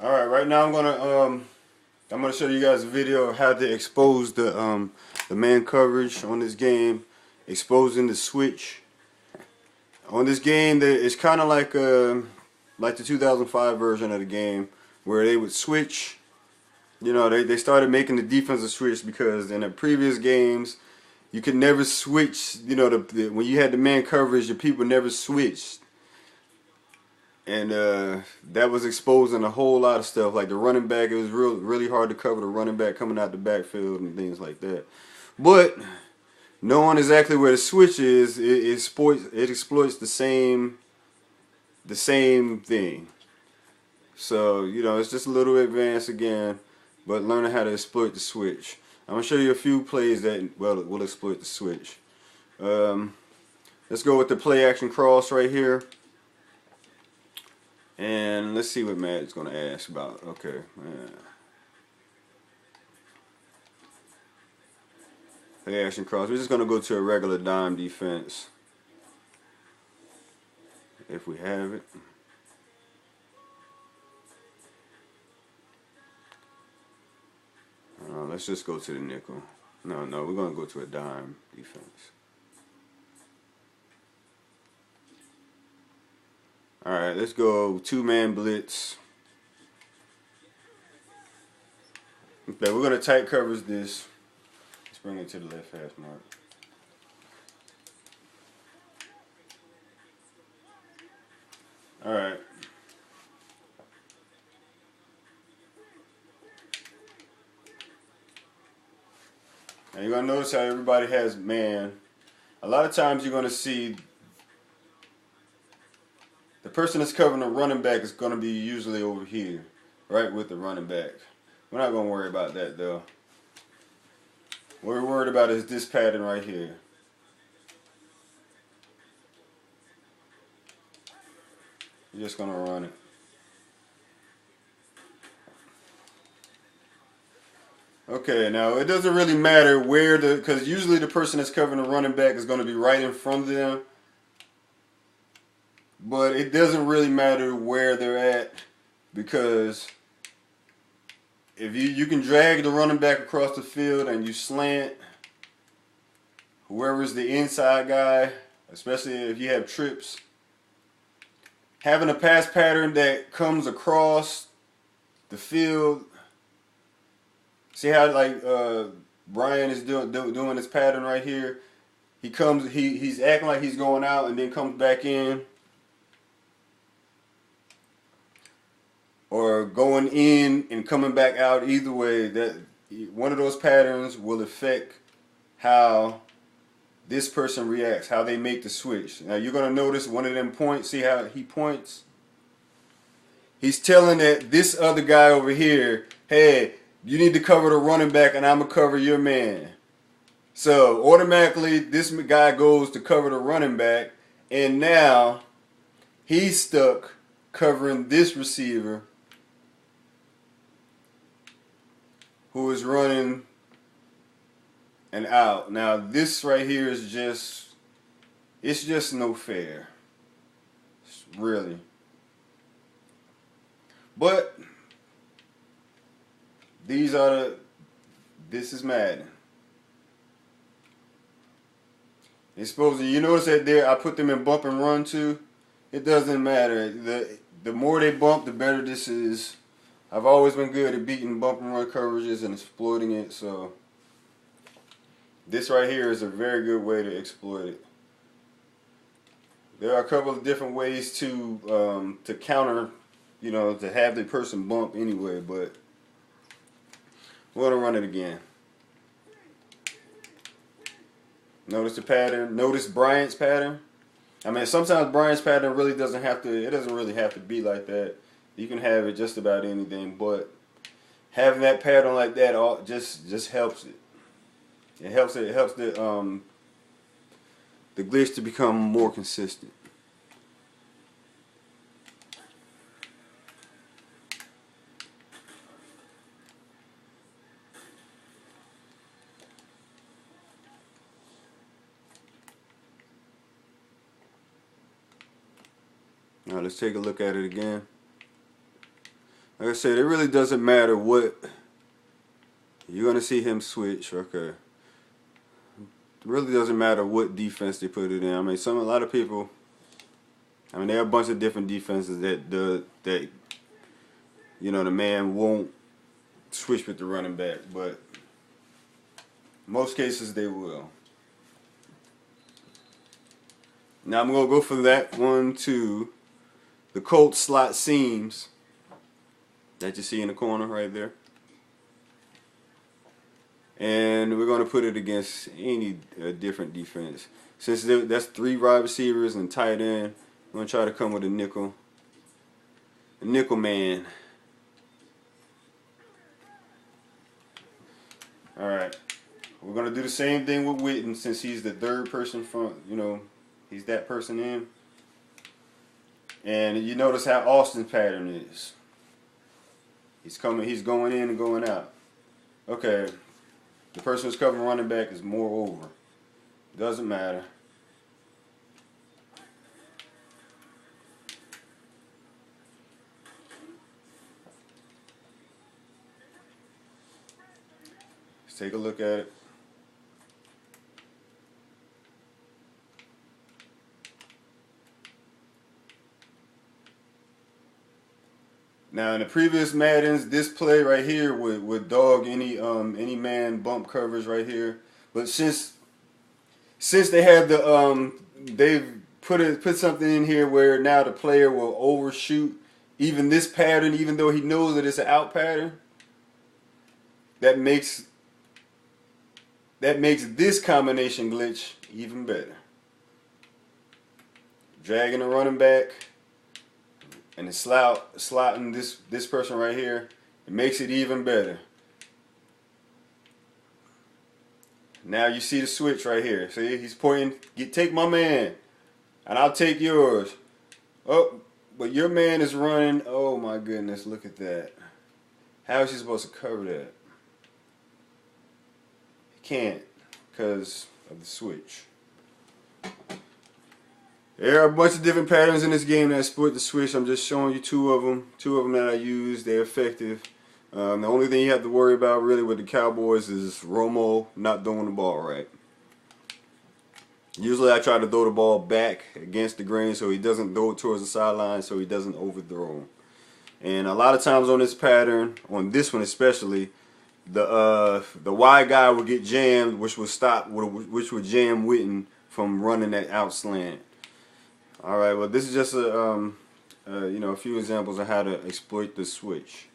Alright, right now I'm gonna show you guys a video of how to expose the man coverage on this game, exposing the switch. On this game it's kinda like the 2005 version of the game where they would switch. You know, they started making the defensive switch because in the previous games you could never switch, you know, when you had the man coverage, the people never switched. And that was exposing a whole lot of stuff. Like the running back, it was really hard to cover the running back coming out the backfield and things like that. But knowing exactly where the switch is, it exploits the same thing. So, you know, it's just a little advanced again, but learning how to exploit the switch. I'm gonna show you a few plays that will exploit the switch. Let's go with the play action cross right here. And let's see what Matt's going to ask about. Okay. Play action cross. We're just going to go to a regular dime defense. If we have it. Let's just go to the nickel. No, we're going to go to a dime defense. Alright, let's go two-man blitz. Okay, we're going to tight coverage this. Let's bring it to the left hash mark. Alright. Now you're going to notice how everybody has man. A lot of times you're going to see the person that's covering the running back is going to be usually over here, right with the running back. We're not going to worry about that though. What we're worried about is this pattern right here. You're just going to run it. Okay, now it doesn't really matter where because usually the person that's covering the running back is going to be right in front of them. But it doesn't really matter where they're at because if you can drag the running back across the field and you slant whoever's the inside guy, especially if you have trips, having a pass pattern that comes across the field. See how like Brian is doing this pattern right here. He's acting like he's going out and then comes back in. Or going in and coming back out, either way, that one of those patterns will affect how this person reacts, how they make the switch. Now you're gonna notice one of them points, see how he points? He's telling that this other guy over here, hey, you need to cover the running back and I'm gonna cover your man. So automatically this guy goes to cover the running back and now he's stuck covering this receiver who is running and out. Now this right here is it's just no fair. Really. But this is Madden. It's supposed to, you notice that there I put them in bump and run too. It doesn't matter. The more they bump, the better this is. I've always been good at beating bump and run coverages and exploiting it, so this right here is a very good way to exploit it. There are a couple of different ways to counter, you know, to have the person bump anyway, but we're gonna run it again. Notice the pattern. Notice Bryant's pattern. I mean, sometimes Bryant's pattern really doesn't have to. It doesn't really have to be like that. You can have it just about anything, but having that pattern like that just helps it. It helps the glitch to become more consistent. Now let's take a look at it again. Like I said, it really doesn't matter what. You're going to see him switch. Okay. It really doesn't matter what defense they put it in. I mean, a lot of people, I mean, there are a bunch of different defenses that you know, the man won't switch with the running back, but most cases they will. Now I'm going to go for that one to the Colt slot seams that you see in the corner right there. And we're going to put it against any different defense. Since that's 3 wide receivers and tight end, I'm going to try to come with a nickel. A nickel man. Alright. We're going to do the same thing with Witten since he's the third person from, you know, he's that person in. And you notice how Austin's pattern is. He's going in and going out. Okay. The person who's covering running back is more over. Doesn't matter. Let's take a look at it. Now in the previous Maddens, this play right here would dog any man bump coverage right here. But since they have the they've put something in here where now the player will overshoot even this pattern, even though he knows that it's an out pattern. That makes this combination glitch even better. Dragging the running back. And the slotting this person right here, it makes it even better. Now you see the switch right here. See, he's pointing, take my man, and I'll take yours. Oh, but your man is running. Oh my goodness, look at that. How is he supposed to cover that? He can't because of the switch. There are a bunch of different patterns in this game that exploit the switch. I'm just showing you two of them that I use. They're effective. The only thing you have to worry about really with the Cowboys is Romo not throwing the ball right. Usually I try to throw the ball back against the grain so he doesn't throw it towards the sideline, so he doesn't overthrow. And a lot of times on this pattern, on this one especially, the wide guy will get jammed, which would jam Witten from running that out slant. All right, well, this is just a few examples of how to exploit the switch.